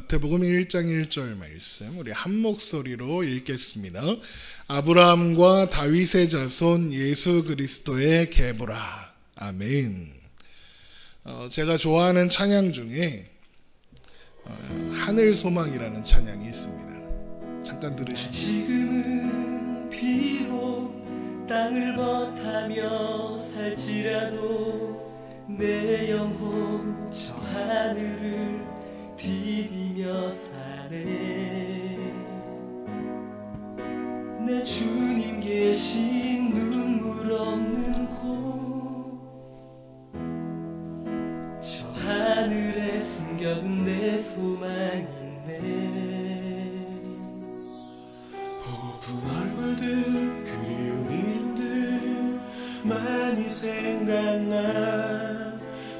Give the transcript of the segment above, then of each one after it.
마태복음 1장 1절 말씀 우리 한 목소리로 읽겠습니다. 아브라함과 다윗의 자손 예수 그리스도의 계보라. 아멘. 제가 좋아하는 찬양 중에 하늘 소망이라는 찬양이 있습니다. 잠깐 들으시죠. 지금은 비록 땅을 버타며 살지라도 내 영혼 저 하늘을 디디며 사네. 내 주님 계신 눈물 없는 곳 저 하늘에 숨겨둔 내 소망이 있네. 고픈 얼굴들 그리운 이름들 많이 생각나.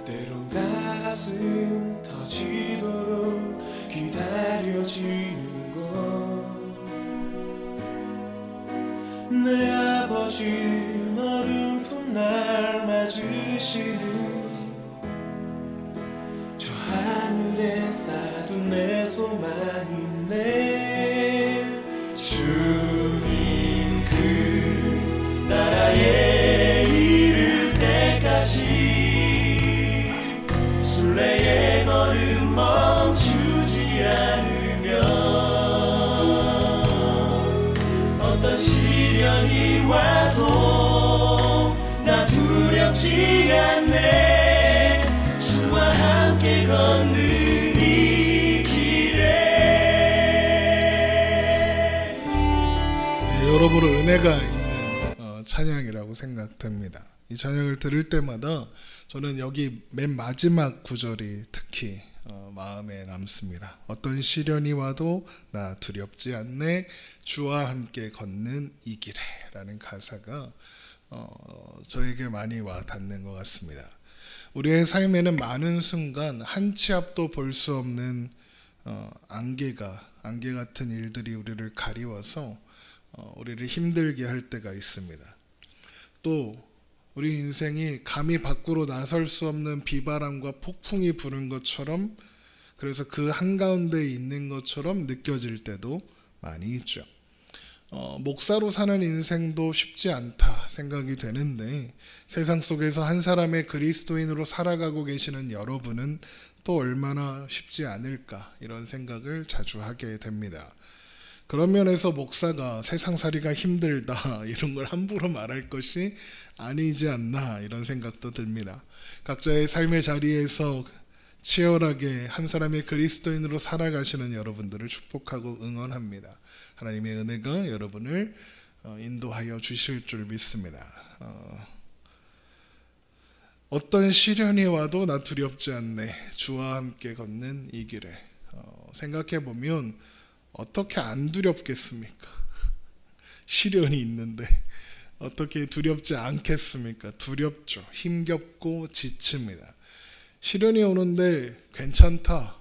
때론 가슴 터지도록 기다려지는 것. 내 아버지 어른픈 날 맞으시는 저 하늘에 쌓아둔 내 소망이네. 주님 그 나라에 이를 때까지 순례의 걸음 멈추지 않으면 어떤 시련이 와도 나 두렵지 않네. 주와 함께 걷는 이 길에. 여러모로 은혜가 있는 찬양이라고 생각됩니다. 이 찬양을 들을 때마다 저는 여기 맨 마지막 구절이 특히 마음에 남습니다. 어떤 시련이 와도 나 두렵지 않네. 주와 함께 걷는 이 길에 라는 가사가 저에게 많이 와닿는 것 같습니다. 우리의 삶에는 많은 순간 한 치 앞도 볼 수 없는 안개 같은 일들이 우리를 가리워서 우리를 힘들게 할 때가 있습니다. 또 우리 인생이 감히 밖으로 나설 수 없는 비바람과 폭풍이 부는 것처럼, 그래서 그 한가운데 있는 것처럼 느껴질 때도 많이 있죠. 목사로 사는 인생도 쉽지 않다 생각이 되는데, 세상 속에서 한 사람의 그리스도인으로 살아가고 계시는 여러분은 또 얼마나 쉽지 않을까, 이런 생각을 자주 하게 됩니다. 그런 면에서 목사가 세상살이가 힘들다 이런 걸 함부로 말할 것이 아니지 않나, 이런 생각도 듭니다. 각자의 삶의 자리에서 치열하게 한 사람의 그리스도인으로 살아가시는 여러분들을 축복하고 응원합니다. 하나님의 은혜가 여러분을 인도하여 주실 줄 믿습니다. 어떤 시련이 와도 나 두렵지 않네. 주와 함께 걷는 이 길에. 생각해보면 어떻게 안 두렵겠습니까? 시련이 있는데 어떻게 두렵지 않겠습니까? 두렵죠. 힘겹고 지칩니다. 시련이 오는데 괜찮다.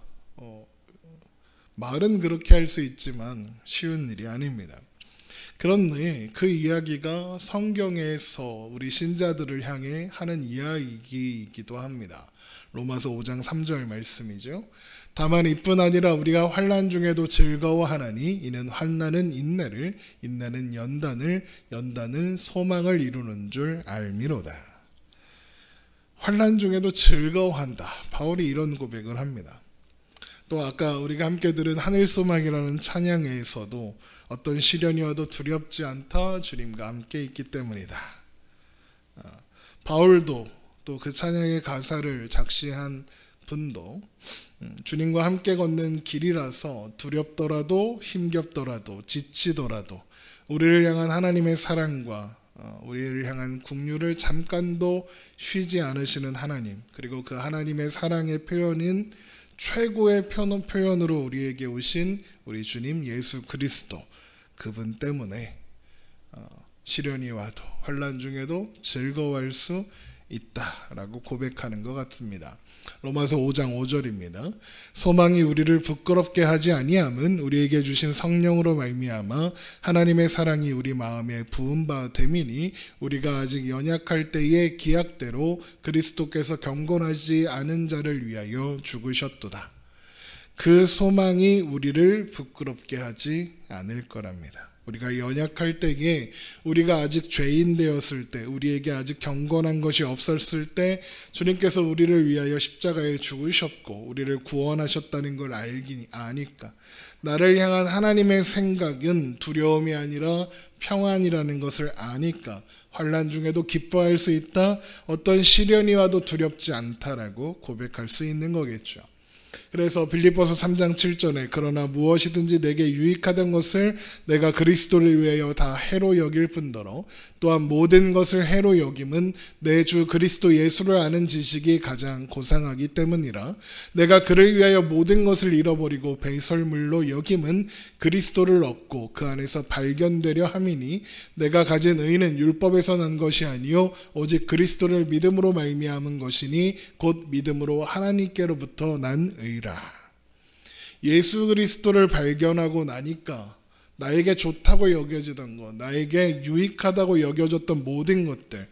말은 그렇게 할 수 있지만 쉬운 일이 아닙니다. 그런데 그 이야기가 성경에서 우리 신자들을 향해 하는 이야기이기도 합니다. 로마서 5장 3절 말씀이죠. 다만 이뿐 아니라 우리가 환난 중에도 즐거워하나니 이는 환난은 인내를, 인내는 연단을, 연단은 소망을 이루는 줄 알미로다. 환난 중에도 즐거워한다. 바울이 이런 고백을 합니다. 또 아까 우리가 함께 들은 하늘소망이라는 찬양에서도 어떤 시련이 와도 두렵지 않다. 주님과 함께 있기 때문이다. 바울도 또 그 찬양의 가사를 작시한 분도 주님과 함께 걷는 길이라서 두렵더라도 힘겹더라도 지치더라도 우리를 향한 하나님의 사랑과 우리를 향한 긍휼을 잠깐도 쉬지 않으시는 하나님, 그리고 그 하나님의 사랑의 표현인 최고의 표현으로 우리에게 오신 우리 주님 예수 그리스도, 그분 때문에 시련이 와도 환난 중에도 즐거워할 수 있다라고 고백하는 것 같습니다. 로마서 5장 5절입니다. 소망이 우리를 부끄럽게 하지 아니함은 우리에게 주신 성령으로 말미암아 하나님의 사랑이 우리 마음에 부은 바 됨이니 우리가 아직 연약할 때의 기약대로 그리스도께서 경건하지 않은 자를 위하여 죽으셨도다. 그 소망이 우리를 부끄럽게 하지 않을 거랍니다. 우리가 연약할 때에, 우리가 아직 죄인 되었을 때, 우리에게 아직 경건한 것이 없었을 때 주님께서 우리를 위하여 십자가에 죽으셨고 우리를 구원하셨다는 걸 아니까 나를 향한 하나님의 생각은 두려움이 아니라 평안이라는 것을 아니까 환난 중에도 기뻐할 수 있다, 어떤 시련이 와도 두렵지 않다라고 고백할 수 있는 거겠죠. 그래서 빌립보서 3장 7절에 그러나 무엇이든지 내게 유익하던 것을 내가 그리스도를 위하여 다 해로 여길 뿐더러 또한 모든 것을 해로 여김은 내 주 그리스도 예수를 아는 지식이 가장 고상하기 때문이라. 내가 그를 위하여 모든 것을 잃어버리고 배설물로 여김은 그리스도를 얻고 그 안에서 발견되려 함이니 내가 가진 의는 율법에서 난 것이 아니요 오직 그리스도를 믿음으로 말미암은 것이니 곧 믿음으로 하나님께로부터 난 의라. 예수 그리스도를 발견하고 나니까 나에게 좋다고 여겨지던 것, 나에게 유익하다고 여겨졌던 모든 것들,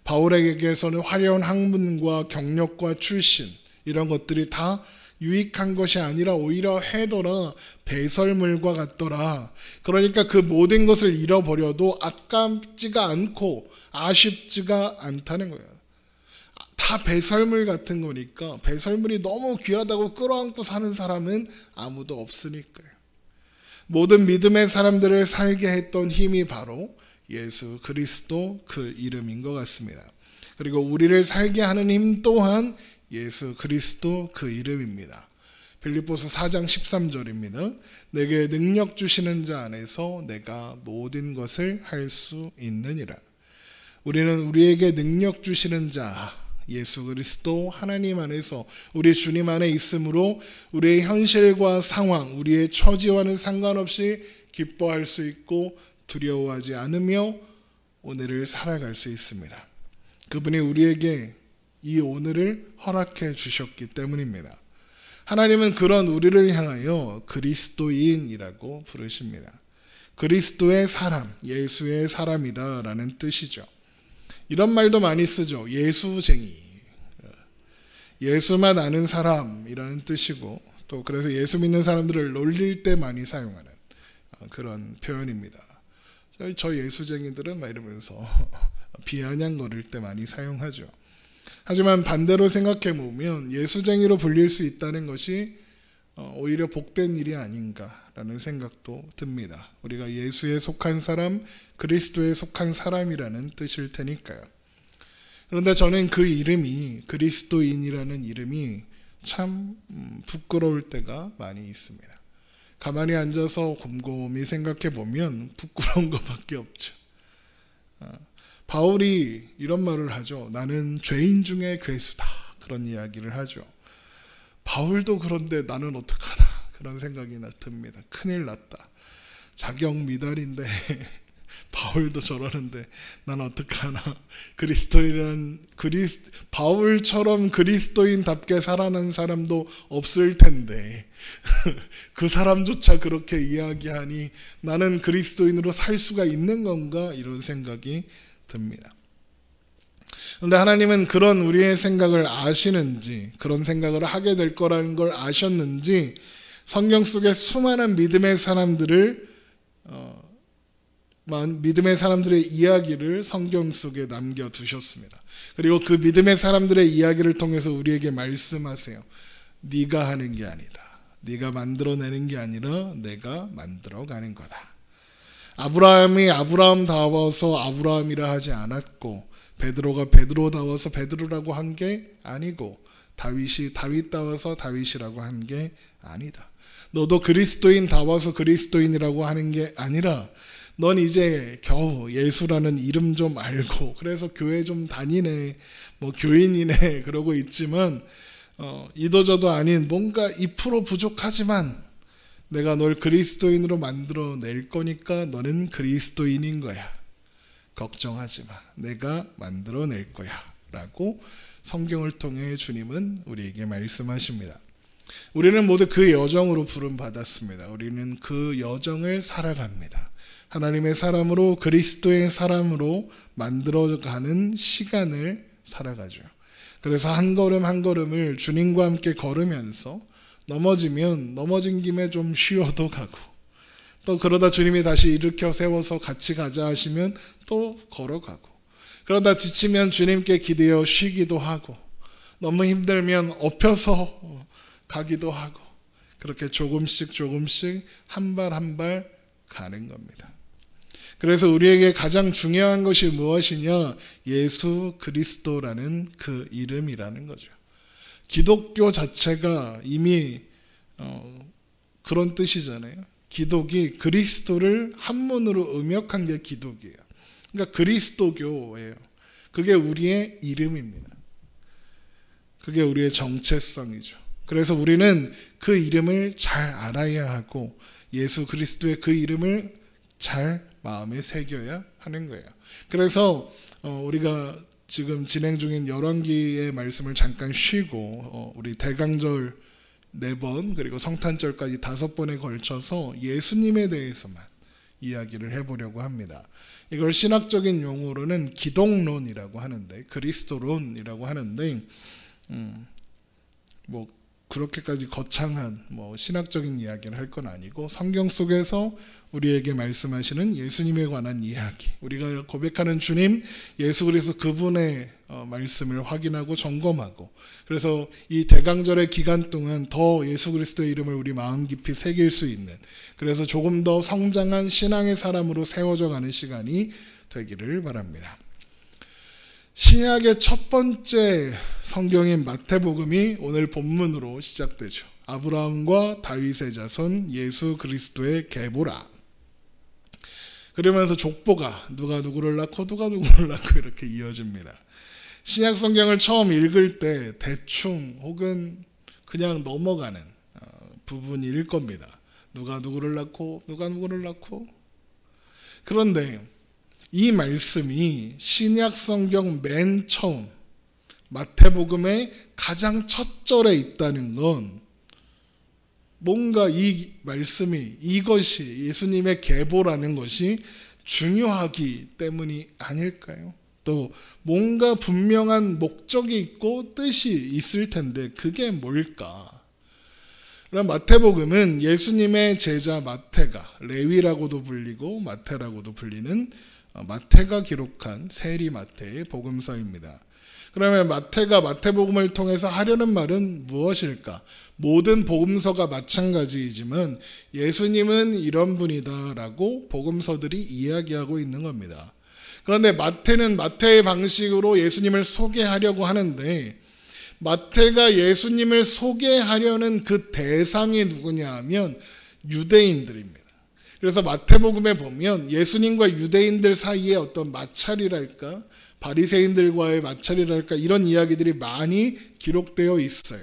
바울에게서는 화려한 학문과 경력과 출신, 이런 것들이 다 유익한 것이 아니라 오히려 해더라, 배설물과 같더라. 그러니까 그 모든 것을 잃어버려도 아깝지가 않고 아쉽지가 않다는 거예요. 다 배설물 같은 거니까, 배설물이 너무 귀하다고 끌어안고 사는 사람은 아무도 없으니까요. 모든 믿음의 사람들을 살게 했던 힘이 바로 예수 그리스도 그 이름인 것 같습니다. 그리고 우리를 살게 하는 힘 또한 예수 그리스도 그 이름입니다. 빌립보서 4장 13절입니다. 내게 능력 주시는 자 안에서 내가 모든 것을 할 수 있느니라. 우리는 우리에게 능력 주시는 자 예수 그리스도 하나님 안에서, 우리 주님 안에 있으므로 우리의 현실과 상황, 우리의 처지와는 상관없이 기뻐할 수 있고 두려워하지 않으며 오늘을 살아갈 수 있습니다. 그분이 우리에게 이 오늘을 허락해 주셨기 때문입니다. 하나님은 그런 우리를 향하여 그리스도인이라고 부르십니다. 그리스도의 사람, 예수의 사람이다 라는 뜻이죠. 이런 말도 많이 쓰죠. 예수쟁이, 예수만 아는 사람이라는 뜻이고, 또 그래서 예수 믿는 사람들을 놀릴 때 많이 사용하는 그런 표현입니다. 저 예수쟁이들은 막 이러면서 비아냥거릴 때 많이 사용하죠. 하지만 반대로 생각해 보면 예수쟁이로 불릴 수 있다는 것이 오히려 복된 일이 아닌가라는 생각도 듭니다. 우리가 예수에 속한 사람, 그리스도에 속한 사람이라는 뜻일 테니까요. 그런데 저는 그 이름이, 그리스도인이라는 이름이 참 부끄러울 때가 많이 있습니다. 가만히 앉아서 곰곰이 생각해 보면 부끄러운 것밖에 없죠. 바울이 이런 말을 하죠. 나는 죄인 중에 괴수다. 그런 이야기를 하죠. 바울도 그런데 나는 어떡하나 그런 생각이 듭니다. 큰일 났다. 자격 미달인데 바울도 저러는데 난 어떡하나. 바울처럼 그리스도인답게 살아가는 사람도 없을 텐데 그 사람조차 그렇게 이야기하니 나는 그리스도인으로 살 수가 있는 건가, 이런 생각이 듭니다. 그런데 하나님은 그런 우리의 생각을 아시는지, 그런 생각을 하게 될 거라는 걸 아셨는지 성경 속에 수많은 믿음의 사람들의 이야기를 성경 속에 남겨두셨습니다. 그리고 그 믿음의 사람들의 이야기를 통해서 우리에게 말씀하세요. 네가 하는 게 아니다. 네가 만들어내는 게 아니라 내가 만들어가는 거다. 아브라함이 아브라함다워서 아브라함이라 하지 않았고, 베드로가 베드로다워서 베드로라고 한 게 아니고, 다윗이 다윗다워서 다윗이라고 한 게 아니다. 너도 그리스도인다워서 그리스도인이라고 하는 게 아니라 넌 이제 겨우 예수라는 이름 좀 알고 그래서 교회 좀 다니네, 뭐 교인이네 그러고 있지만 이도저도 아닌 뭔가 2% 부족하지만 내가 널 그리스도인으로 만들어낼 거니까 너는 그리스도인인 거야. 걱정하지 마. 내가 만들어낼 거야 라고 성경을 통해 주님은 우리에게 말씀하십니다. 우리는 모두 그 여정으로 부름받았습니다. 우리는 그 여정을 살아갑니다. 하나님의 사람으로, 그리스도의 사람으로 만들어가는 시간을 살아가죠. 그래서 한 걸음 한 걸음을 주님과 함께 걸으면서 넘어지면 넘어진 김에 좀 쉬어도 가고, 또 그러다 주님이 다시 일으켜 세워서 같이 가자 하시면 또 걸어가고, 그러다 지치면 주님께 기대어 쉬기도 하고, 너무 힘들면 엎혀서 가기도 하고, 그렇게 조금씩 한 발 한 발 가는 겁니다. 그래서 우리에게 가장 중요한 것이 무엇이냐? 예수 그리스도라는 그 이름이라는 거죠. 기독교 자체가 이미 그런 뜻이잖아요. 기독이 그리스도를 한문으로 음역한 게 기독이에요. 그러니까 그리스도교예요. 그게 우리의 이름입니다. 그게 우리의 정체성이죠. 그래서 우리는 그 이름을 잘 알아야 하고, 예수 그리스도의 그 이름을 잘 마음에 새겨야 하는 거예요. 그래서 우리가 지금 진행 중인 열왕기의 말씀을 잠깐 쉬고 우리 대강절 4번 그리고 성탄절까지 5번에 걸쳐서 예수님에 대해서만 이야기를 해보려고 합니다. 이걸 신학적인 용어로는 기독론이라고 하는데, 그리스도론이라고 하는데, 뭐 그렇게까지 거창한 신학적인 이야기를 할 건 아니고, 성경 속에서 우리에게 말씀하시는 예수님에 관한 이야기, 우리가 고백하는 주님 예수 그리스도 그분의 말씀을 확인하고 점검하고, 그래서 이 대강절의 기간 동안 더 예수 그리스도의 이름을 우리 마음 깊이 새길 수 있는, 그래서 조금 더 성장한 신앙의 사람으로 세워져 가는 시간이 되기를 바랍니다. 신약의 첫 번째 성경인 마태복음이 오늘 본문으로 시작되죠. 아브라함과 다윗의 자손 예수 그리스도의 계보라. 그러면서 족보가 누가 누구를 낳고 누가 누구를 낳고 이렇게 이어집니다. 신약 성경을 처음 읽을 때 대충 혹은 그냥 넘어가는 부분일 겁니다. 누가 누구를 낳고 누가 누구를 낳고. 그런데 이 말씀이 신약 성경 맨 처음 마태복음의 가장 첫 절에 있다는 건 뭔가 이 말씀이, 이것이 예수님의 계보라는 것이 중요하기 때문이 아닐까요? 또 뭔가 분명한 목적이 있고 뜻이 있을 텐데 그게 뭘까? 그럼 마태복음은 예수님의 제자 마태가, 레위라고도 불리고 마태라고도 불리는 마태가 기록한 세리 마태의 복음서입니다. 그러면 마태가 마태복음을 통해서 하려는 말은 무엇일까? 모든 복음서가 마찬가지이지만 예수님은 이런 분이다라고 복음서들이 이야기하고 있는 겁니다. 그런데 마태는 마태의 방식으로 예수님을 소개하려고 하는데, 마태가 예수님을 소개하려는 그 대상이 누구냐 하면 유대인들입니다. 그래서 마태복음에 보면 예수님과 유대인들 사이에 어떤 마찰이랄까, 바리새인들과의 마찰이랄까, 이런 이야기들이 많이 기록되어 있어요.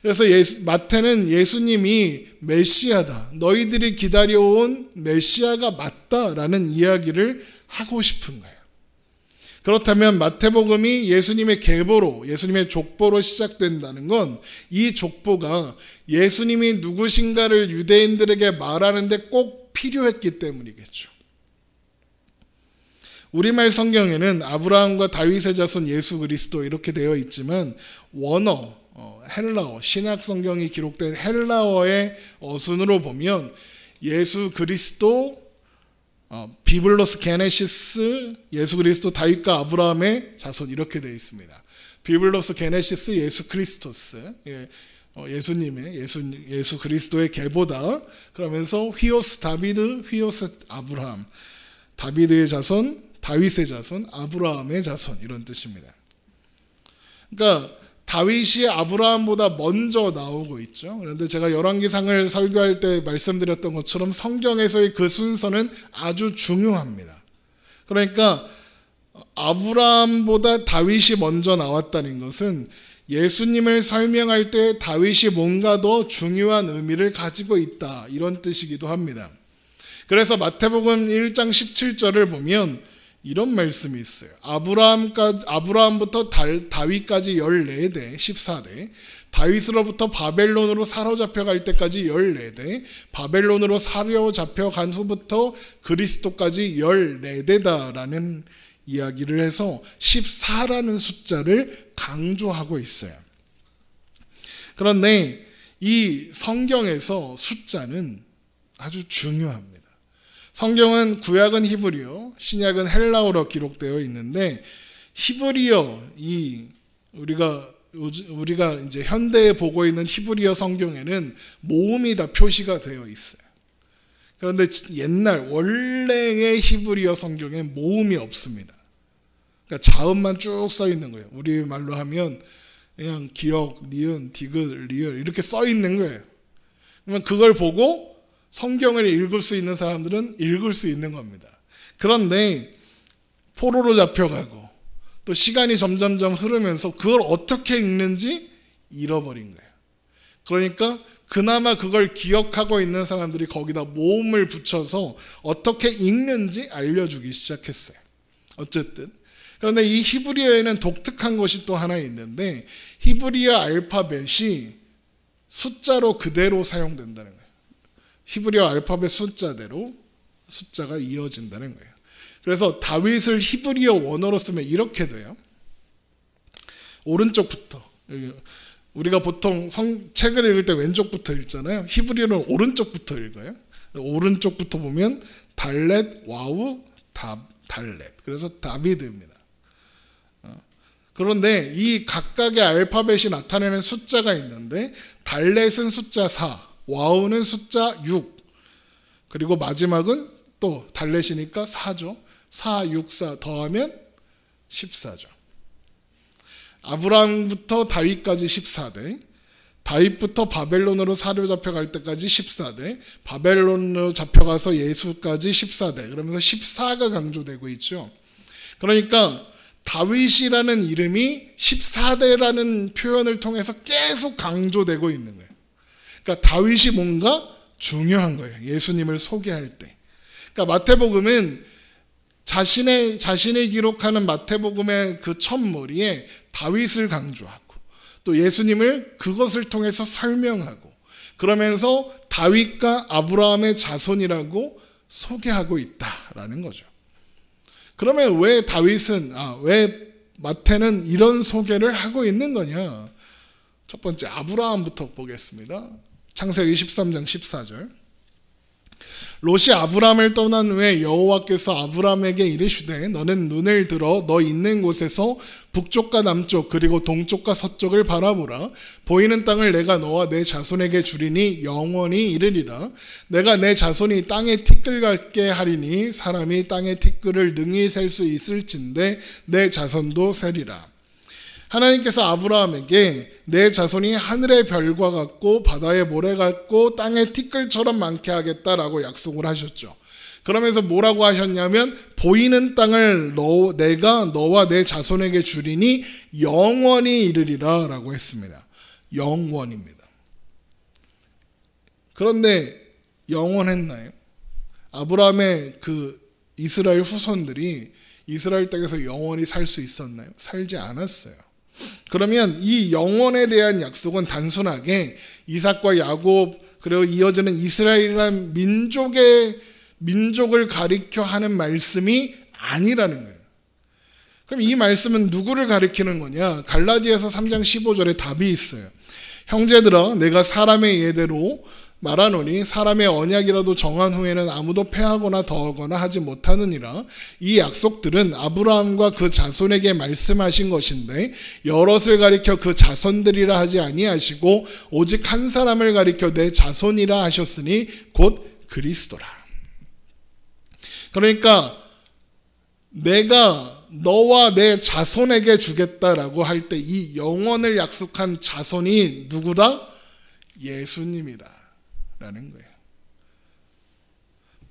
그래서 마태는 예수님이 메시아다, 너희들이 기다려온 메시아가 맞다라는 이야기를 하고 싶은 거예요. 그렇다면 마태복음이 예수님의 계보로, 예수님의 족보로 시작된다는 건 이 족보가 예수님이 누구신가를 유대인들에게 말하는데 꼭 필요했기 때문이겠죠. 우리말 성경에는 아브라함과 다윗의 자손 예수 그리스도 이렇게 되어 있지만, 원어, 헬라어, 신약 성경이 기록된 헬라어의 어순으로 보면 예수 그리스도, 비블로스 게네시스, 예수 그리스도 다윗과 아브라함의 자손 이렇게 되어 있습니다. 비블로스 게네시스 예수 크리스토스, 예수님의 예수 그리스도의 계보다. 그러면서 휘오스 다비드, 휘오스 아브라함, 다비드의 자손, 다윗의 자손, 아브라함의 자손, 이런 뜻입니다. 그러니까 다윗이 아브라함보다 먼저 나오고 있죠. 그런데 제가 열왕기상을 설교할 때 말씀드렸던 것처럼 성경에서의 그 순서는 아주 중요합니다. 그러니까 아브라함보다 다윗이 먼저 나왔다는 것은 예수님을 설명할 때 다윗이 뭔가 더 중요한 의미를 가지고 있다, 이런 뜻이기도 합니다. 그래서 마태복음 1장 17절을 보면 이런 말씀이 있어요. 아브라함부터 다윗까지 14대, 14대, 다윗으로부터 바벨론으로 사로잡혀 갈 때까지 14대, 바벨론으로 사로잡혀 간 후부터 그리스도까지 14대다라는 이야기를 해서 14라는 숫자를 강조하고 있어요. 그런데 이 성경에서 숫자는 아주 중요합니다. 성경은 구약은 히브리어, 신약은 헬라어로 기록되어 있는데 히브리어, 우리가 이제 현대에 보고 있는 히브리어 성경에는 모음이 다 표시가 되어 있어요. 그런데 옛날 원래의 히브리어 성경에 모음이 없습니다. 그러니까 자음만 쭉 써 있는 거예요. 우리 말로 하면 그냥 기역, 니은, 디귿, 리을 이렇게 써 있는 거예요. 그러면 그걸 보고 성경을 읽을 수 있는 사람들은 읽을 수 있는 겁니다. 그런데 포로로 잡혀가고 또 시간이 점점점 흐르면서 그걸 어떻게 읽는지 잃어버린 거예요. 그러니까 그나마 그걸 기억하고 있는 사람들이 거기다 모음을 붙여서 어떻게 읽는지 알려주기 시작했어요. 어쨌든 그런데 이 히브리어에는 독특한 것이 또 하나 있는데 히브리어 알파벳이 숫자로 그대로 사용된다는 거예요. 히브리어 알파벳 숫자대로 숫자가 이어진다는 거예요. 그래서 다윗을 히브리어 원어로 쓰면 이렇게 돼요. 오른쪽부터. 우리가 보통 책을 읽을 때 왼쪽부터 읽잖아요. 히브리어는 오른쪽부터 읽어요. 오른쪽부터 보면 달렛, 와우, 달렛. 그래서 다비드입니다. 그런데 이 각각의 알파벳이 나타내는 숫자가 있는데 달렛은 숫자 4, 와우는 숫자 6, 그리고 마지막은 또 달렛이니까 4죠. 4, 6, 4 더하면 14죠. 아브라함부터 다윗까지 14대, 다윗부터 바벨론으로 사로잡혀갈 때까지 14대, 바벨론으로 잡혀가서 예수까지 14대, 그러면서 14가 강조되고 있죠. 그러니까 다윗이라는 이름이 14대라는 표현을 통해서 계속 강조되고 있는 거예요. 그러니까 다윗이 뭔가 중요한 거예요. 예수님을 소개할 때. 그러니까 마태복음은 자신이 기록하는 마태복음의 그 첫머리에 다윗을 강조하고 또 예수님을 그것을 통해서 설명하고 그러면서 다윗과 아브라함의 자손이라고 소개하고 있다라는 거죠. 그러면 왜 왜 마태는 이런 소개를 하고 있는 거냐? 첫 번째 아브라함부터 보겠습니다. 창세기 13장 14절. 롯이 아브라함을 떠난 후에 여호와께서 아브라함에게 이르시되 너는 눈을 들어 너 있는 곳에서 북쪽과 남쪽 그리고 동쪽과 서쪽을 바라보라. 보이는 땅을 내가 너와 내 자손에게 주리니 영원히 이르리라. 내가 내 자손이 땅에 티끌 같게 하리니 사람이 땅의 티끌을 능히 셀 수 있을진데 내 자손도 세리라. 하나님께서 아브라함에게 내 자손이 하늘의 별과 같고 바다의 모래 같고 땅의 티끌처럼 많게 하겠다라고 약속을 하셨죠. 그러면서 뭐라고 하셨냐면 보이는 땅을 내가 너와 내 자손에게 주리니 영원히 이르리라 라고 했습니다. 영원입니다. 그런데 영원했나요? 아브라함의 그 이스라엘 후손들이 이스라엘 땅에서 영원히 살 수 있었나요? 살지 않았어요. 그러면 이 영원에 대한 약속은 단순하게 이삭과 야곱 그리고 이어지는 이스라엘이라는 민족을 가리켜 하는 말씀이 아니라는 거예요. 그럼 이 말씀은 누구를 가리키는 거냐? 갈라디아서 3장 15절에 답이 있어요. 형제들아 내가 사람의 예대로 말하노니 사람의 언약이라도 정한 후에는 아무도 패하거나 더하거나 하지 못하느니라. 이 약속들은 아브라함과 그 자손에게 말씀하신 것인데 여럿을 가리켜 그 자손들이라 하지 아니하시고 오직 한 사람을 가리켜 내 자손이라 하셨으니 곧 그리스도라. 그러니까 내가 너와 내 자손에게 주겠다라고 할 때 이 영원을 약속한 자손이 누구다? 예수님이다 라는 거예요.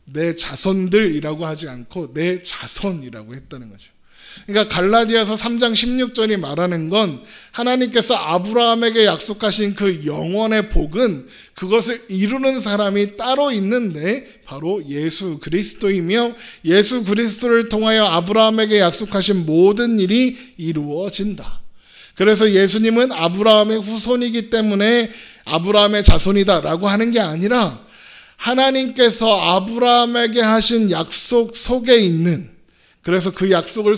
내 자손들이라고 하지 않고 내 자손이라고 했다는 거죠. 그러니까 갈라디아서 3장 16절이 말하는 건 하나님께서 아브라함에게 약속하신 그 영원의 복은 그것을 이루는 사람이 따로 있는데 바로 예수 그리스도이며 예수 그리스도를 통하여 아브라함에게 약속하신 모든 일이 이루어진다. 그래서 예수님은 아브라함의 후손이기 때문에 아브라함의 자손이다라고 하는 게 아니라 하나님께서 아브라함에게 하신 약속 속에 있는, 그래서 그 약속을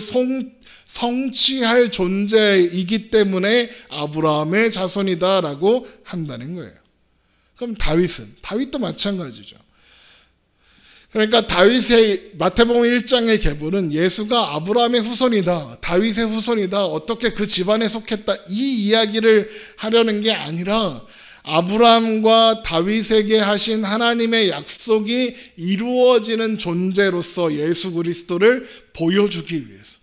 성취할 존재이기 때문에 아브라함의 자손이다라고 한다는 거예요. 그럼 다윗도 마찬가지죠. 그러니까 다윗의 마태복음 1장의 계보는 예수가 아브라함의 후손이다, 다윗의 후손이다, 어떻게 그 집안에 속했다, 이 이야기를 하려는 게 아니라 아브라함과 다윗에게 하신 하나님의 약속이 이루어지는 존재로서 예수 그리스도를 보여주기 위해서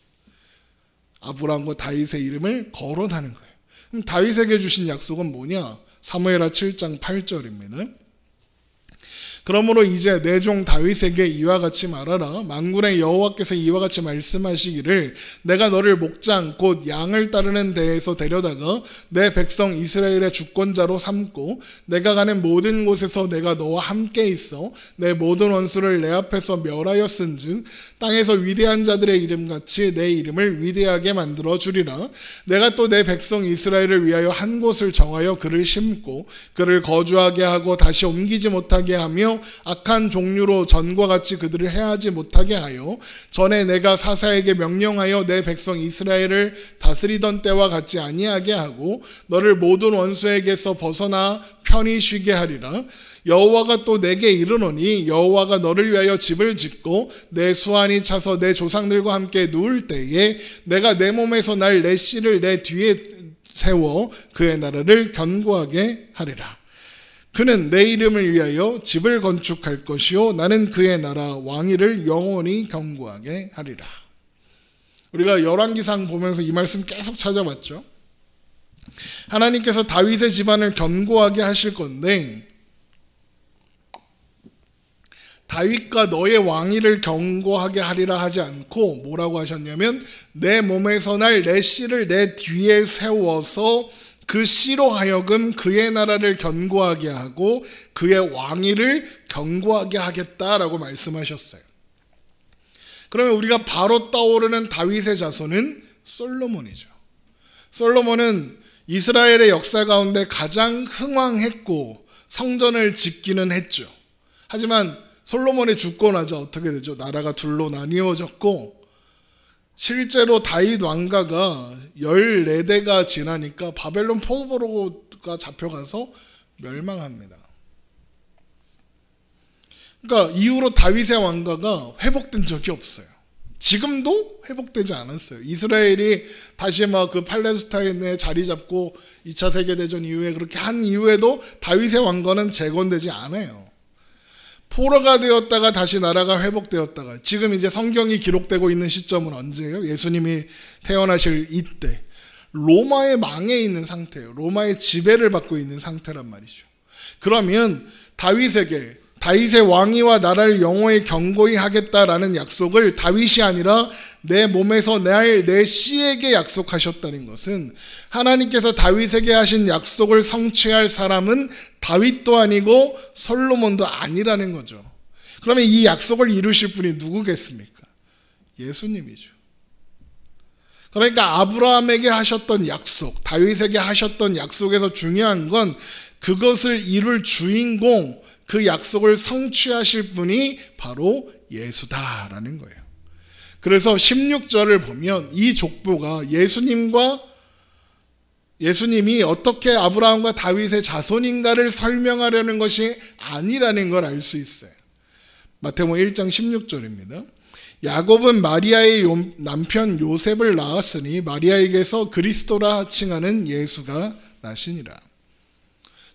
아브라함과 다윗의 이름을 거론하는 거예요. 그럼 다윗에게 주신 약속은 뭐냐? 사무엘하 7장 8절입니다. 그러므로 이제 내 종 다윗에게 이와 같이 말하라. 만군의 여호와께서 이와 같이 말씀하시기를 내가 너를 목장 곧 양을 따르는 데에서 데려다가 내 백성 이스라엘의 주권자로 삼고 내가 가는 모든 곳에서 내가 너와 함께 있어 내 모든 원수를 내 앞에서 멸하였은즉 땅에서 위대한 자들의 이름같이 내 이름을 위대하게 만들어 주리라. 내가 또 내 백성 이스라엘을 위하여 한 곳을 정하여 그를 심고 그를 거주하게 하고 다시 옮기지 못하게 하며 악한 종류로 전과 같이 그들을 해하지 못하게 하여 전에 내가 사사에게 명령하여 내 백성 이스라엘을 다스리던 때와 같지 아니하게 하고 너를 모든 원수에게서 벗어나 편히 쉬게 하리라. 여호와가 또 내게 이르노니 여호와가 너를 위하여 집을 짓고 내 수완이 차서 내 조상들과 함께 누울 때에 내가 내 몸에서 날 내 씨를 내 뒤에 세워 그의 나라를 견고하게 하리라. 그는 내 이름을 위하여 집을 건축할 것이요 나는 그의 나라 왕위를 영원히 견고하게 하리라. 우리가 열왕기상 보면서 이 말씀 계속 찾아봤죠. 하나님께서 다윗의 집안을 견고하게 하실 건데 다윗과 너의 왕위를 견고하게 하리라 하지 않고 뭐라고 하셨냐면 내 몸에서 날 내 씨를 내 뒤에 세워서 그 씨로 하여금 그의 나라를 견고하게 하고 그의 왕위를 견고하게 하겠다라고 말씀하셨어요. 그러면 우리가 바로 떠오르는 다윗의 자손은 솔로몬이죠. 솔로몬은 이스라엘의 역사 가운데 가장 흥왕했고 성전을 짓기는 했죠. 하지만 솔로몬의 죽고 나자 어떻게 되죠? 나라가 둘로 나뉘어졌고 실제로 다윗 왕가가 14대가 지나니까 바벨론 포로가 잡혀가서 멸망합니다. 그러니까 이후로 다윗의 왕가가 회복된 적이 없어요. 지금도 회복되지 않았어요. 이스라엘이 다시 막 그 팔레스타인에 자리 잡고 2차 세계대전 이후에 그렇게 한 이후에도 다윗의 왕가는 재건되지 않아요. 포로가 되었다가 다시 나라가 회복되었다가 지금 이제 성경이 기록되고 있는 시점은 언제예요? 예수님이 태어나실 이때 로마의 망해 있는 상태예요. 로마의 지배를 받고 있는 상태란 말이죠. 그러면 다윗의 왕위와 나라를 영원히 견고히 하겠다라는 약속을 다윗이 아니라 내 몸에서 내 씨에게 약속하셨다는 것은 하나님께서 다윗에게 하신 약속을 성취할 사람은 다윗도 아니고 솔로몬도 아니라는 거죠. 그러면 이 약속을 이루실 분이 누구겠습니까? 예수님이죠. 그러니까 아브라함에게 하셨던 약속, 다윗에게 하셨던 약속에서 중요한 건 그것을 이룰 주인공, 그 약속을 성취하실 분이 바로 예수다라는 거예요. 그래서 16절을 보면 이 족보가 예수님이 어떻게 아브라함과 다윗의 자손인가를 설명하려는 것이 아니라는 걸 알 수 있어요. 마태복음 1장 16절입니다. 야곱은 마리아의 남편 요셉을 낳았으니 마리아에게서 그리스도라 칭하는 예수가 나시니라.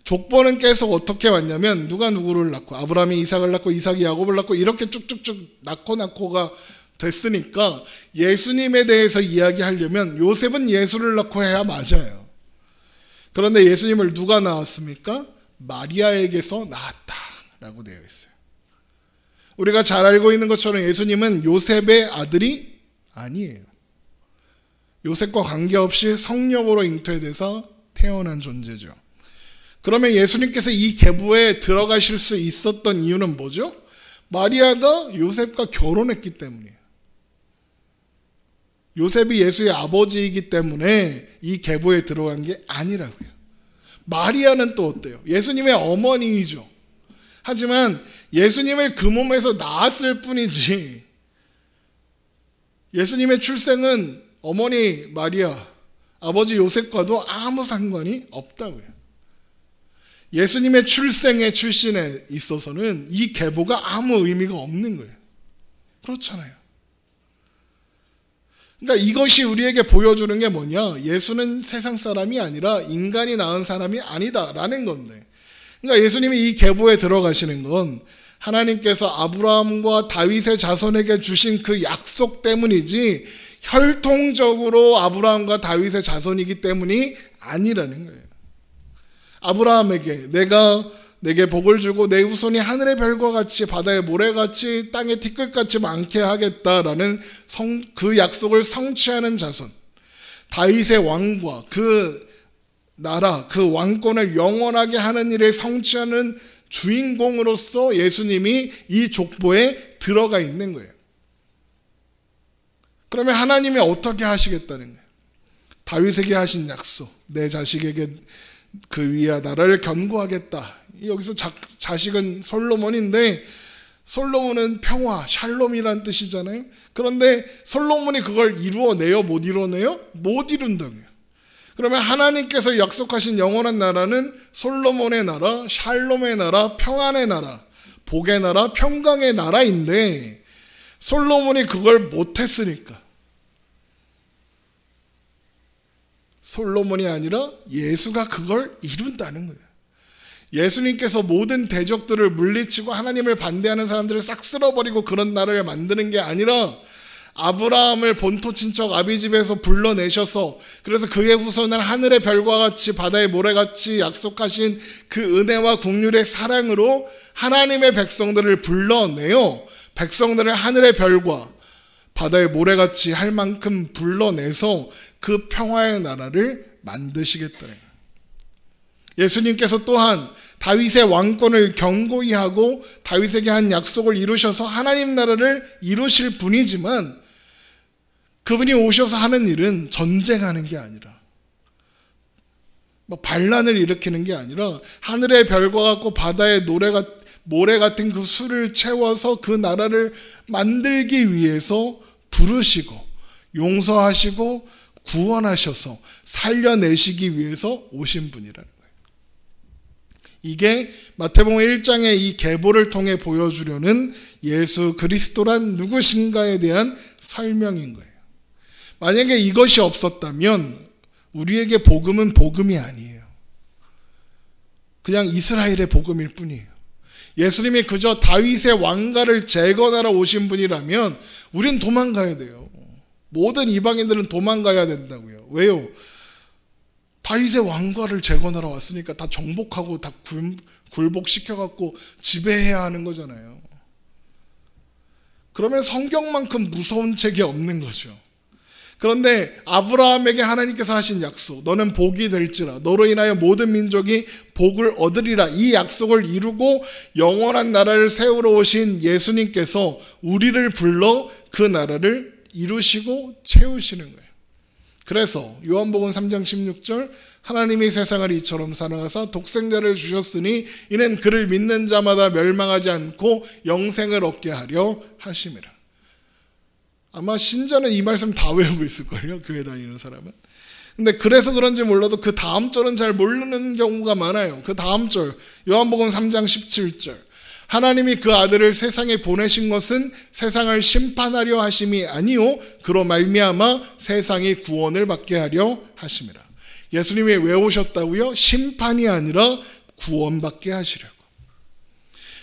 족보는 계속 어떻게 왔냐면 누가 누구를 낳고 아브라함이 이삭을 낳고 이삭이 야곱을 낳고 이렇게 쭉쭉쭉 낳고가 됐으니까 예수님에 대해서 이야기하려면 요셉은 예수를 낳고 해야 맞아요. 그런데 예수님을 누가 낳았습니까? 마리아에게서 낳았다라고 되어 있어요. 우리가 잘 알고 있는 것처럼 예수님은 요셉의 아들이 아니에요. 요셉과 관계없이 성령으로 잉태돼서 태어난 존재죠. 그러면 예수님께서 이 계보에 들어가실 수 있었던 이유는 뭐죠? 마리아가 요셉과 결혼했기 때문이에요. 요셉이 예수의 아버지이기 때문에 이 계보에 들어간 게 아니라고요. 마리아는 또 어때요? 예수님의 어머니이죠. 하지만 예수님을 그 몸에서 낳았을 뿐이지 예수님의 출생은 어머니 마리아, 아버지 요셉과도 아무 상관이 없다고요. 예수님의 출생의 출신에 있어서는 이 계보가 아무 의미가 없는 거예요. 그렇잖아요. 그러니까 이것이 우리에게 보여주는 게 뭐냐? 예수는 세상 사람이 아니라 인간이 낳은 사람이 아니다라는 건데, 그러니까 예수님이 이 계보에 들어가시는 건 하나님께서 아브라함과 다윗의 자손에게 주신 그 약속 때문이지 혈통적으로 아브라함과 다윗의 자손이기 때문이 아니라는 거예요. 아브라함에게 내게 복을 주고 내 후손이 하늘의 별과 같이 바다의 모래같이 땅의 티끌같이 많게 하겠다라는 그 약속을 성취하는 자손, 다윗의 왕과 그 나라, 그 왕권을 영원하게 하는 일을 성취하는 주인공으로서 예수님이 이 족보에 들어가 있는 거예요. 그러면 하나님이 어떻게 하시겠다는 거예요? 다윗에게 하신 약속, 내 자식에게 그 위에 나라를 견고하겠다. 여기서 자식은 솔로몬인데, 솔로몬은 평화, 샬롬이란 뜻이잖아요. 그런데 솔로몬이 그걸 이루어내요? 못 이루어내요? 못 이룬다고요. 그러면 하나님께서 약속하신 영원한 나라는 솔로몬의 나라, 샬롬의 나라, 평안의 나라, 복의 나라, 평강의 나라인데 솔로몬이 그걸 못했으니까, 솔로몬이 아니라 예수가 그걸 이룬다는 거예요. 예수님께서 모든 대적들을 물리치고 하나님을 반대하는 사람들을 싹 쓸어버리고 그런 나라를 만드는 게 아니라 아브라함을 본토 친척 아비집에서 불러내셔서, 그래서 그의 후손을 하늘의 별과 같이 바다의 모래같이 약속하신 그 은혜와 국률의 사랑으로 하나님의 백성들을 불러내어 백성들을 하늘의 별과 바다의 모래같이 할 만큼 불러내서 그 평화의 나라를 만드시겠다는, 예수님께서 또한 다윗의 왕권을 견고히 하고 다윗에게 한 약속을 이루셔서 하나님 나라를 이루실 분이지만, 그분이 오셔서 하는 일은 전쟁하는 게 아니라, 반란을 일으키는 게 아니라 하늘의 별과 같고 바다의 모래 같은 그 수를 채워서 그 나라를 만들기 위해서 부르시고 용서하시고 구원하셔서 살려내시기 위해서 오신 분이라는 거예요. 이게 마태복음 1장의 이 계보를 통해 보여주려는 예수 그리스도란 누구신가에 대한 설명인 거예요. 만약에 이것이 없었다면 우리에게 복음은 복음이 아니에요. 그냥 이스라엘의 복음일 뿐이에요. 예수님이 그저 다윗의 왕가를 재건하러 오신 분이라면 우린 도망가야 돼요. 모든 이방인들은 도망가야 된다고요. 왜요? 다윗의 왕가를 재건하러 왔으니까 다 정복하고 다 굴복시켜갖고 지배해야 하는 거잖아요. 그러면 성경만큼 무서운 책이 없는 거죠. 그런데 아브라함에게 하나님께서 하신 약속, 너는 복이 될지라, 너로 인하여 모든 민족이 복을 얻으리라, 이 약속을 이루고 영원한 나라를 세우러 오신 예수님께서 우리를 불러 그 나라를 이루시고 채우시는 거예요. 그래서 요한복음 3장 16절, 하나님이 세상을 이처럼 사랑하사 독생자를 주셨으니 이는 그를 믿는 자마다 멸망하지 않고 영생을 얻게 하려 하심이라. 아마 신자는 이 말씀 다 외우고 있을걸요, 교회 다니는 사람은. 근데 그래서 그런지 몰라도 그 다음 절은 잘 모르는 경우가 많아요. 그 다음 절, 요한복음 3장 17절, 하나님이 그 아들을 세상에 보내신 것은 세상을 심판하려 하심이 아니요 그로 말미암아 세상이 구원을 받게 하려 하심이라. 예수님이 왜 오셨다고요? 심판이 아니라 구원받게 하시려고.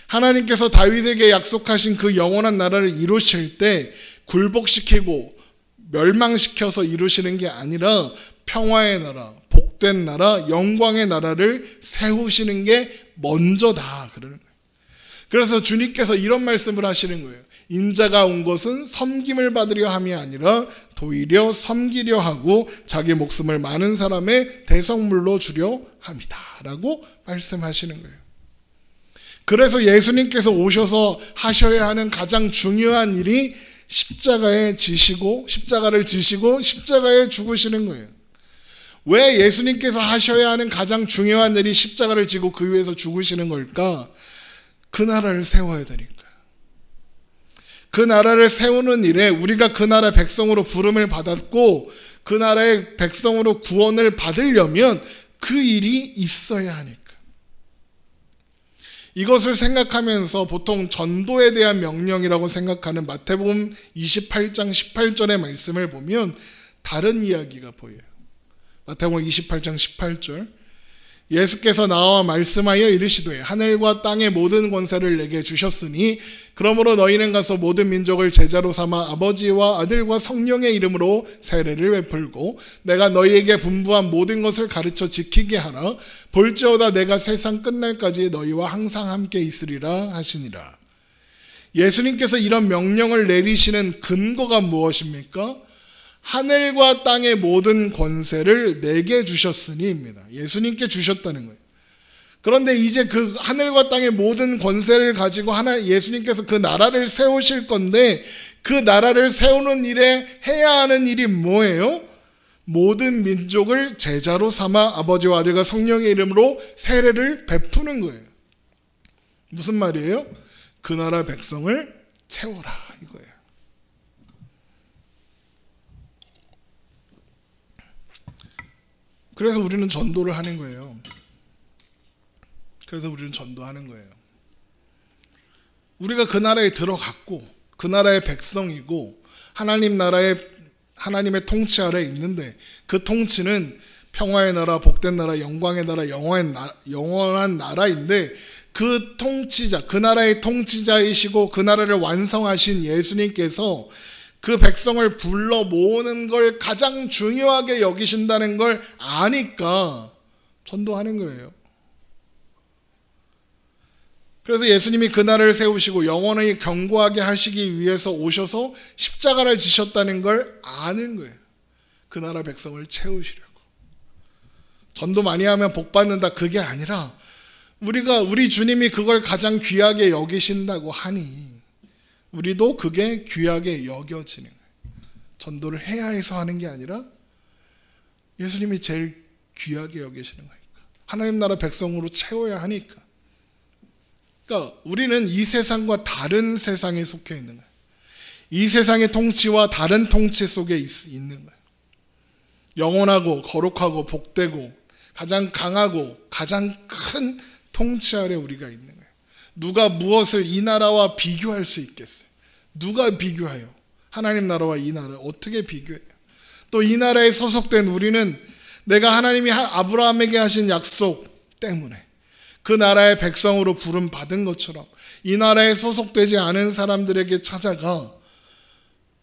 하나님께서 다윗에게 약속하신 그 영원한 나라를 이루실 때 굴복시키고 멸망시켜서 이루시는 게 아니라 평화의 나라, 복된 나라, 영광의 나라를 세우시는 게 먼저다, 그러는 거예요. 그래서 주님께서 이런 말씀을 하시는 거예요. 인자가 온 것은 섬김을 받으려 함이 아니라 도리어 섬기려 하고 자기 목숨을 많은 사람의 대성물로 주려 함이다 라고 말씀하시는 거예요. 그래서 예수님께서 오셔서 하셔야 하는 가장 중요한 일이 십자가를 지시고 십자가에 죽으시는 거예요. 왜 예수님께서 하셔야 하는 가장 중요한 일이 십자가를 지고 그 위에서 죽으시는 걸까? 그 나라를 세워야 되니까. 그 나라를 세우는 일에 우리가 그 나라 백성으로 부름을 받았고 그 나라의 백성으로 구원을 받으려면 그 일이 있어야 하니까. 이것을 생각하면서 보통 전도에 대한 명령이라고 생각하는 마태복음 28장 18절의 말씀을 보면 다른 이야기가 보여요. 마태복음 28장 18절, 예수께서 나와 말씀하여 이르시되 하늘과 땅의 모든 권세를 내게 주셨으니 그러므로 너희는 가서 모든 민족을 제자로 삼아 아버지와 아들과 성령의 이름으로 세례를 베풀고 내가 너희에게 분부한 모든 것을 가르쳐 지키게 하라. 볼지어다 내가 세상 끝날까지 너희와 항상 함께 있으리라 하시니라. 예수님께서 이런 명령을 내리시는 근거가 무엇입니까? 하늘과 땅의 모든 권세를 내게 주셨으니입니다. 예수님께 주셨다는 거예요. 그런데 이제 그 하늘과 땅의 모든 권세를 가지고 예수님께서 그 나라를 세우실 건데, 그 나라를 세우는 일에 해야 하는 일이 뭐예요? 모든 민족을 제자로 삼아 아버지와 아들과 성령의 이름으로 세례를 베푸는 거예요. 무슨 말이에요? 그 나라 백성을 채워라 이거예요. 그래서 우리는 전도를 하는 거예요. 그래서 우리는 전도하는 거예요. 우리가 그 나라에 들어갔고 그 나라의 백성이고 하나님의 통치 아래에 있는데, 그 통치는 평화의 나라, 복된 나라, 영광의 나라, 영원한 나라인데, 그 통치자, 그 나라의 통치자이시고 그 나라를 완성하신 예수님께서 그 백성을 불러 모으는 걸 가장 중요하게 여기신다는 걸 아니까 전도하는 거예요. 그래서 예수님이 그 나라를 세우시고 영원히 견고하게 하시기 위해서 오셔서 십자가를 지셨다는 걸 아는 거예요. 그 나라 백성을 채우시려고. 전도 많이 하면 복 받는다, 그게 아니라 우리 주님이 그걸 가장 귀하게 여기신다고 하니 우리도 그게 귀하게 여겨지는 거예요. 전도를 해야 해서 하는 게 아니라 예수님이 제일 귀하게 여기시는 거니까. 하나님 나라 백성으로 채워야 하니까. 그러니까 우리는 이 세상과 다른 세상에 속해 있는 거예요. 이 세상의 통치와 다른 통치 속에 있는 거예요. 영원하고 거룩하고 복되고 가장 강하고 가장 큰 통치 아래 우리가 있는 거예요. 누가 무엇을 이 나라와 비교할 수 있겠어요? 누가 비교해요? 하나님 나라와 이 나라 어떻게 비교해요? 또 이 나라에 소속된 우리는 내가 하나님이 아브라함에게 하신 약속 때문에 그 나라의 백성으로 부름 받은 것처럼 이 나라에 소속되지 않은 사람들에게 찾아가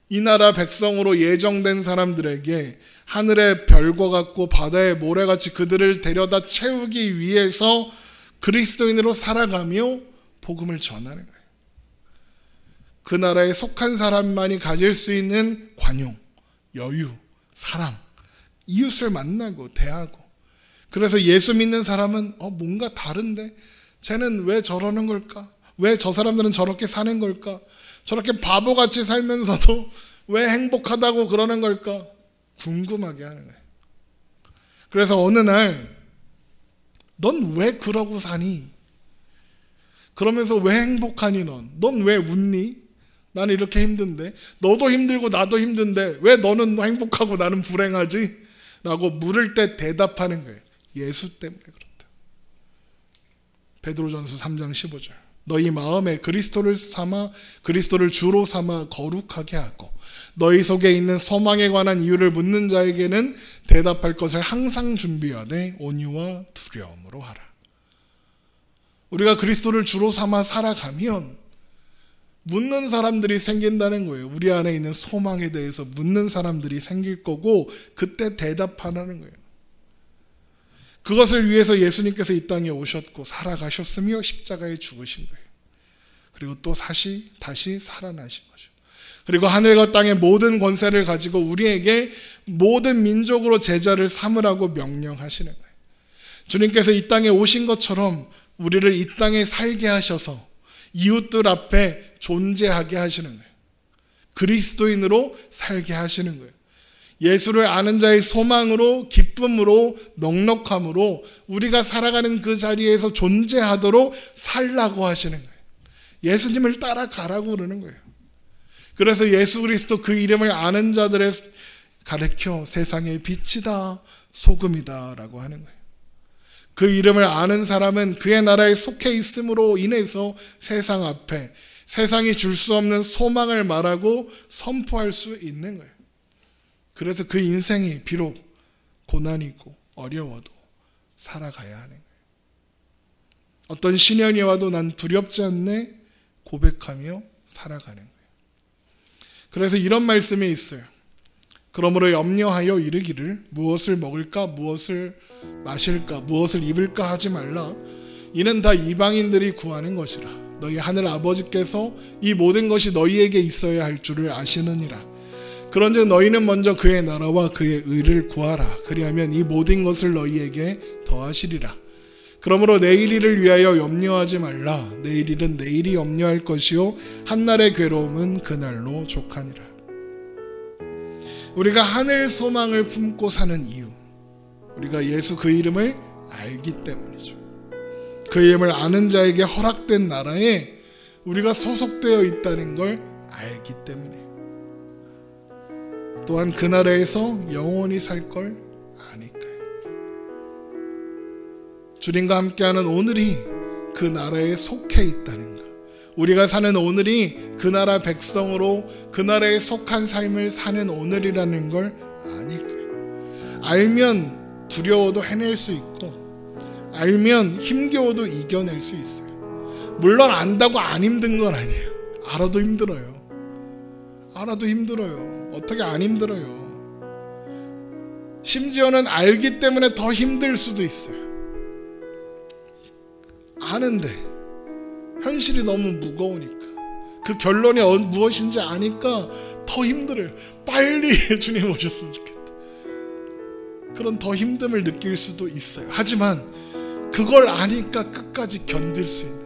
이 나라 백성으로 예정된 사람들에게 하늘의 별과 같고 바다의 모래같이 그들을 데려다 채우기 위해서 그리스도인으로 살아가며 복음을 전하는 거예요. 그 나라에 속한 사람만이 가질 수 있는 관용, 여유, 사랑, 이웃을 만나고 대하고. 그래서 예수 믿는 사람은 뭔가 다른데 쟤는 왜 저러는 걸까? 왜 저 사람들은 저렇게 사는 걸까? 저렇게 바보같이 살면서도 왜 행복하다고 그러는 걸까? 궁금하게 하는 거예요. 그래서 어느 날 넌 왜 그러고 사니? 그러면서 왜 행복하니 넌? 넌 왜 웃니? 나는 이렇게 힘든데. 너도 힘들고 나도 힘든데 왜 너는 행복하고 나는 불행하지? 라고 물을 때 대답하는 거예요. 예수 때문에 그렇다. 베드로전서 3장 15절. 너희 마음에 그리스도를 주로 삼아 거룩하게 하고 너희 속에 있는 소망에 관한 이유를 묻는 자에게는 대답할 것을 항상 준비하되 온유와 두려움으로 하라. 우리가 그리스도를 주로 삼아 살아가면 묻는 사람들이 생긴다는 거예요. 우리 안에 있는 소망에 대해서 묻는 사람들이 생길 거고 그때 대답하라는 거예요. 그것을 위해서 예수님께서 이 땅에 오셨고 살아가셨으며 십자가에 죽으신 거예요. 그리고 또 다시 살아나신 거죠. 그리고 하늘과 땅의 모든 권세를 가지고 우리에게 모든 민족으로 제자를 삼으라고 명령하시는 거예요. 주님께서 이 땅에 오신 것처럼 우리를 이 땅에 살게 하셔서 이웃들 앞에 존재하게 하시는 거예요. 그리스도인으로 살게 하시는 거예요. 예수를 아는 자의 소망으로, 기쁨으로, 넉넉함으로 우리가 살아가는 그 자리에서 존재하도록 살라고 하시는 거예요. 예수님을 따라가라고 그러는 거예요. 그래서 예수 그리스도 그 이름을 아는 자들의 가르쳐 세상의 빛이다, 소금이다 라고 하는 거예요. 그 이름을 아는 사람은 그의 나라에 속해 있음으로 인해서 세상 앞에 세상이 줄 수 없는 소망을 말하고 선포할 수 있는 거예요. 그래서 그 인생이 비록 고난이고 어려워도 살아가야 하는 거예요. 어떤 시련이 와도 난 두렵지 않네 고백하며 살아가는 거예요. 그래서 이런 말씀이 있어요. 그러므로 염려하여 이르기를 무엇을 먹을까 무엇을 마실까 무엇을 입을까 하지 말라. 이는 다 이방인들이 구하는 것이라. 너희 하늘 아버지께서 이 모든 것이 너희에게 있어야 할 줄을 아시느니라. 그런즉 너희는 먼저 그의 나라와 그의 의를 구하라. 그리하면 이 모든 것을 너희에게 더하시리라. 그러므로 내일 일을 위하여 염려하지 말라. 내일 일은 내일이 염려할 것이요 한날의 괴로움은 그날로 족하니라. 우리가 하늘 소망을 품고 사는 이유, 우리가 예수 그 이름을 알기 때문이죠. 그 이름을 아는 자에게 허락된 나라에 우리가 소속되어 있다는 걸 알기 때문에, 또한 그 나라에서 영원히 살 걸 아니까요. 주님과 함께하는 오늘이 그 나라에 속해 있다는 것, 우리가 사는 오늘이 그 나라 백성으로 그 나라에 속한 삶을 사는 오늘이라는 걸 아니까요. 알면 두려워도 해낼 수 있고, 알면 힘겨워도 이겨낼 수 있어요. 물론 안다고 안 힘든 건 아니에요. 알아도 힘들어요. 알아도 힘들어요. 어떻게 안 힘들어요. 심지어는 알기 때문에 더 힘들 수도 있어요. 아는데 현실이 너무 무거우니까, 그 결론이 무엇인지 아니까 더 힘들어요. 빨리 주님 오셨으면 좋겠다. 그런 더 힘듦을 느낄 수도 있어요. 하지만 그걸 아니까 끝까지 견딜 수 있는.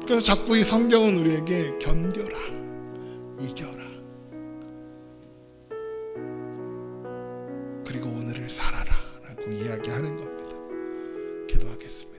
그래서 자꾸 이 성경은 우리에게 견뎌라, 이겨라, 그리고 오늘을 살아라 라고 이야기하는 겁니다. 기도하겠습니다.